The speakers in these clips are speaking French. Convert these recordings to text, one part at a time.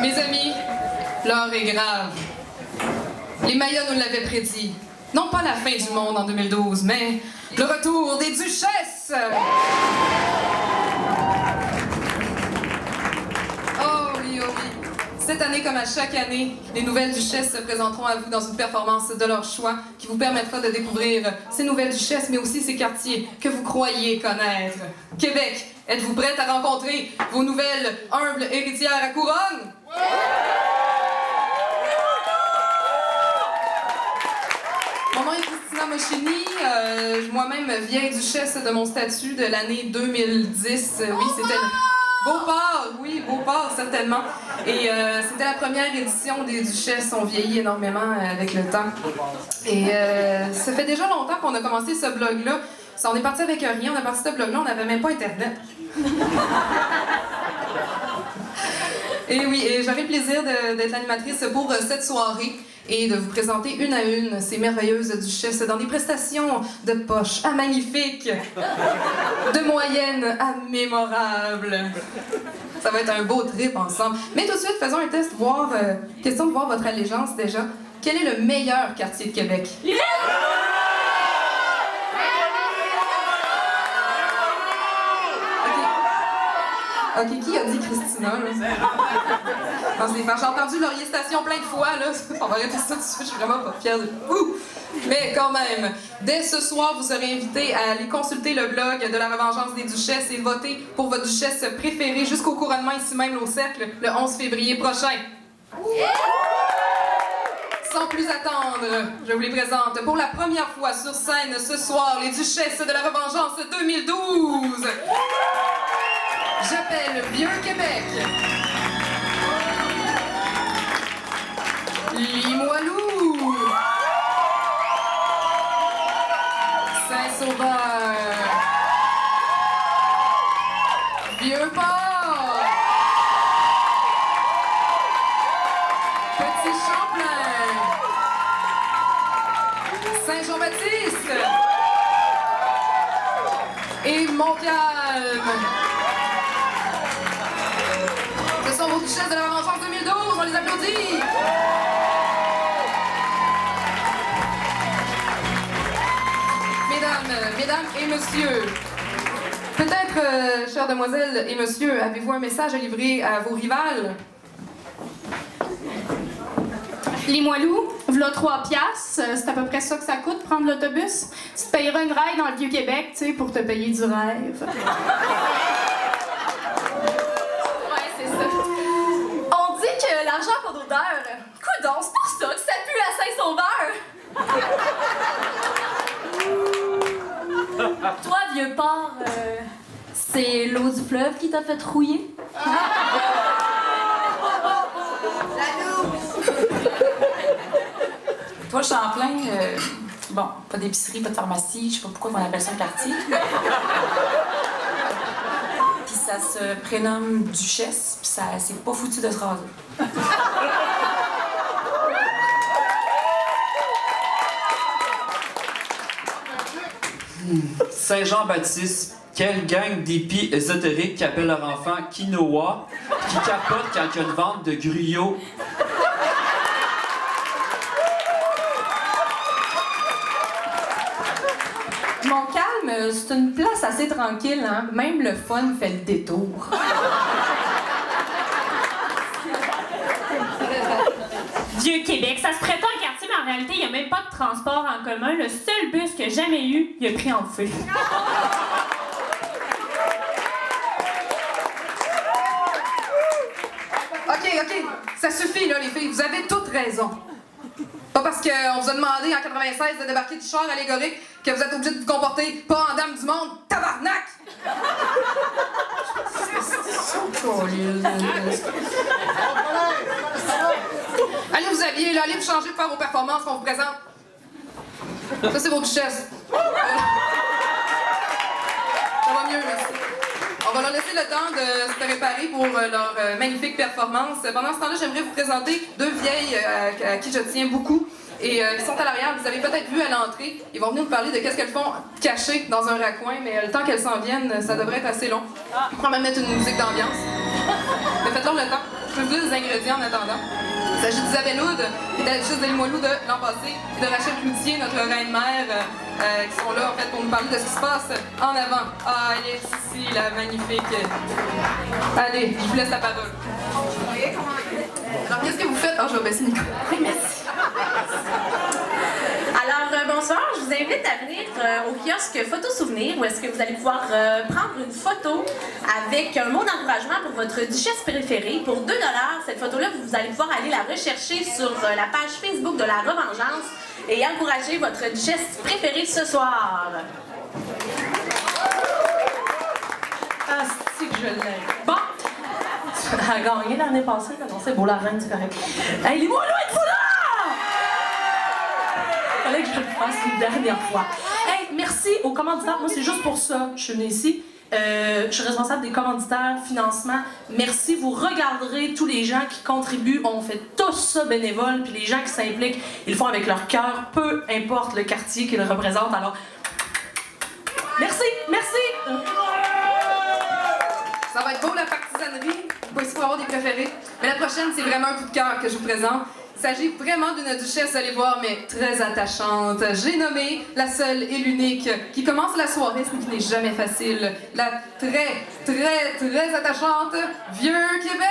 Mes amis, l'heure est grave. Les Mayas nous l'avaient prédit. Non pas la fin du monde en 2012, mais le retour des duchesses! Oh oui, oh oui. Cette année, comme à chaque année, les nouvelles duchesses se présenteront à vous dans une performance de leur choix qui vous permettra de découvrir ces nouvelles duchesses, mais aussi ces quartiers que vous croyez connaître. Québec, êtes-vous prête à rencontrer vos nouvelles humbles héritières à couronne? Mon nom est Christina Moschini, moi-même vieille duchesse de mon statut de l'année 2010. Oui, c'était Beauport, oui, Beauport, certainement. Et c'était la première édition des Duchesses. On vieillit énormément avec le temps. Et ça fait déjà longtemps qu'on a commencé ce blog-là. On est parti avec rien, on a parti ce blog-là, on n'avait même pas Internet. Et oui, et j'avais le plaisir d'être l'animatrice pour cette soirée et de vous présenter une à une ces merveilleuses duchesses dans des prestations de poche à magnifiques, de moyenne à mémorables. Ça va être un beau trip ensemble. Mais tout de suite, faisons un test, question de voir votre allégeance déjà. Quel est le meilleur quartier de Québec? Ok, qui a dit Christina, là? Non, c'est j'ai entendu Laurier Station plein de fois, là. On va arrêter ça tout de suite, je suis vraiment pas fière de vous. Mais quand même, dès ce soir, vous serez invités à aller consulter le blog de la Revengeance des Duchesses et voter pour votre duchesse préférée jusqu'au couronnement ici même au Cercle, le 11 février prochain. Sans plus attendre, je vous les présente pour la première fois sur scène ce soir, les Duchesses de la Revengeance 2012. J'appelle Vieux-Québec, Limoilou, Saint-Sauveur, Vieux-Port, Petit-Champlain, Saint-Jean-Baptiste et Montcalm. Ce sont vos duchesses de la Revengeance 2012, on les applaudit! Mesdames et messieurs, peut-être, chères demoiselles et messieurs, avez-vous un message à livrer à vos rivales? Limoilou, v'là 3 piastres, c'est à peu près ça que ça coûte prendre l'autobus. Tu te payeras une ride dans le Vieux-Québec, tu sais, pour te payer du rêve. L'argent pour d'odeur. Coudon, c'est pour ça que ça pue à Saint-Sauveur. Toi, vieux porc, c'est l'eau du fleuve qui t'a fait rouiller? Toi, Champlain, bon, pas d'épicerie, pas de pharmacie, je sais pas pourquoi on appelle ça un quartier. Puis ça se prénomme Duchesse, puis ça c'est pas foutu de se raser. Saint-Jean-Baptiste, quelle gang d'hippies ésotériques qui appellent leur enfant quinoa, qui capotent quand il y a une vente de gruyot. Montcalm, c'est une place assez tranquille, hein? Même le fun fait le détour. Vieux-Québec, ça se prétend un quartier, mais en réalité, il n'y a même pas de transport en commun. Le seul bus qu'il y a jamais eu, il a pris en feu. OK, ça suffit, là, les filles. Vous avez toutes raison. Pas parce qu'on vous a demandé en 96 de débarquer du char allégorique que vous êtes obligés de vous comporter pas en dame du monde, tabarnak! Allez vous habiller, là, allez vous changer pour faire vos performances qu'on vous présente. Ça, c'est vos duchesses. Ça va mieux, merci. On va leur laisser le temps de se préparer pour leur magnifique performance. Pendant ce temps-là, j'aimerais vous présenter deux vieilles à qui je tiens beaucoup et qui sont à l'arrière. Vous avez peut-être vu à l'entrée. Ils vont venir nous parler de qu'est-ce qu'elles font cachées dans un raccoin, mais le temps qu'elles s'en viennent, ça devrait être assez long. On va même mettre une musique d'ambiance. Mais faites-leur le temps. Je peux vous dire les ingrédients en attendant. Il s'agit d'Isabelle Houd, qui était juste de Limoilou de l'an passé, et de Rachel Cloutier, notre reine-mère, qui sont là en fait pour nous parler de ce qui se passe en avant. Ah, elle est ici, la magnifique. Allez, je vous laisse la parole. Alors, qu'est-ce que vous faites? Oh, je vais baisser Nicolas. Merci. Alors, bonsoir, je vous invite à venir au kiosque Photo Souvenir où est-ce que vous allez pouvoir prendre une photo avec un mot d'encouragement pour votre duchesse préférée. Pour 2 $, cette photo-là, vous allez pouvoir aller la rechercher sur la page Facebook de la Revengeance et encourager votre duchesse préférée ce soir. Ah, c'est que je l'aime. Bon! Elle a gagné l'année passée, non, c'est beau, la reine, c'est correct. Hey, les mots, là, êtes-vous là? Fallait que je le fasse une dernière fois. Hey, merci aux commanditaires. Moi, c'est juste pour ça que je suis venue ici. Je suis responsable des commanditaires, financement. Merci. Vous regarderez tous les gens qui contribuent. On fait tous ça bénévole. Puis les gens qui s'impliquent, ils le font avec leur cœur, peu importe le quartier qu'ils représentent. Alors, merci, merci. Ça va être beau, la partisanerie. Pas ici pour avoir des préférés. Mais la prochaine, c'est vraiment un coup de cœur que je vous présente. Il s'agit vraiment d'une duchesse, allez voir, mais très attachante. J'ai nommé la seule et l'unique qui commence la soirée, ce qui n'est jamais facile. La très attachante Vieux-Québec!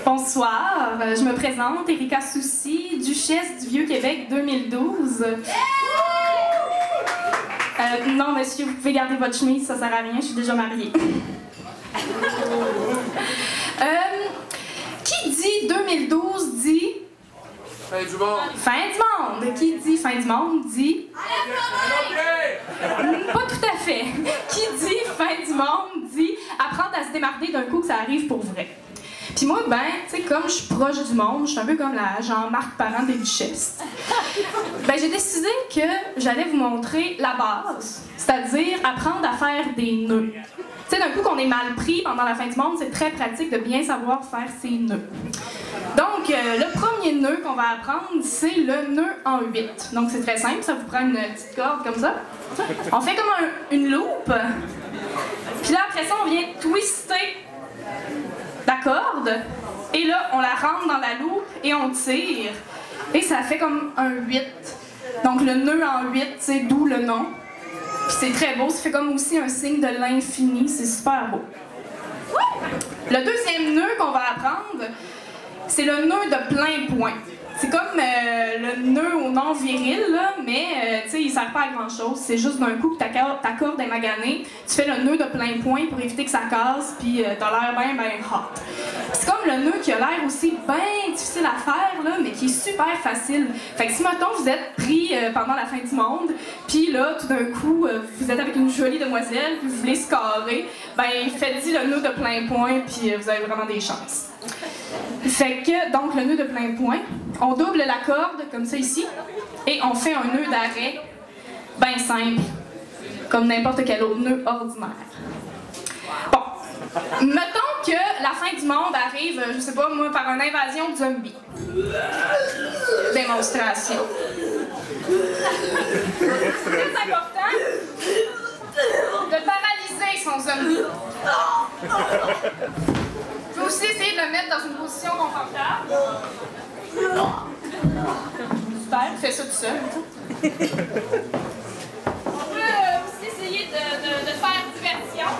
Bonsoir, je me présente, Erika Soucy, duchesse du Vieux-Québec 2012. Non, monsieur, vous pouvez garder votre chemise, ça sert à rien, je suis déjà mariée. Qui dit 2012 dit... Fin du monde. Fin du monde. Qui dit fin du monde dit... Pas tout à fait. Qui dit fin du monde dit apprendre à se démarrer d'un coup que ça arrive pour vrai. Puis moi, ben, tu sais, comme je suis proche du monde, je suis un peu comme la Jean-Marc Parent des duchesses. Ben, j'ai décidé que j'allais vous montrer la base, c'est-à-dire apprendre à faire des nœuds. Tu sais, d'un coup qu'on est mal pris pendant la fin du monde, c'est très pratique de bien savoir faire ses nœuds. Donc, le premier nœud qu'on va apprendre, c'est le nœud en 8. Donc, c'est très simple, ça vous prend une petite corde comme ça. On fait comme une loupe. Puis là, après ça, on vient twister la corde, et là, on la rentre dans la loupe et on tire. Et ça fait comme un 8. Donc le nœud en 8, c'est d'où le nom. Puis c'est très beau, ça fait comme aussi un signe de l'infini, c'est super beau. Le deuxième nœud qu'on va apprendre, c'est le nœud de plein point. Tu C'est comme le nœud au non viril, là, mais tu sais, il sert pas à grand chose. C'est juste d'un coup que ta corde est maganée, tu fais le nœud de plein point pour éviter que ça casse, puis t'as l'air bien hot. C'est comme le nœud qui a l'air aussi bien difficile à faire, là, mais qui est super facile. Fait que si, mettons, vous êtes pris pendant la fin du monde, puis là, tout d'un coup, vous êtes avec une jolie demoiselle, puis vous voulez se carrer, ben faites-y le nœud de plein point, puis vous avez vraiment des chances. Fait que, donc, le nœud de plein point, on double la corde, comme ça ici, et on fait un nœud d'arrêt, bien simple, comme n'importe quel autre nœud ordinaire. Bon, mettons que la fin du monde arrive, je sais pas moi, par une invasion de zombies. Démonstration. C'est très important de paralyser son zombie. Tu peux aussi essayer de le mettre dans une position confortable. Super, fais ça tout seul. On peut aussi essayer de faire diversion.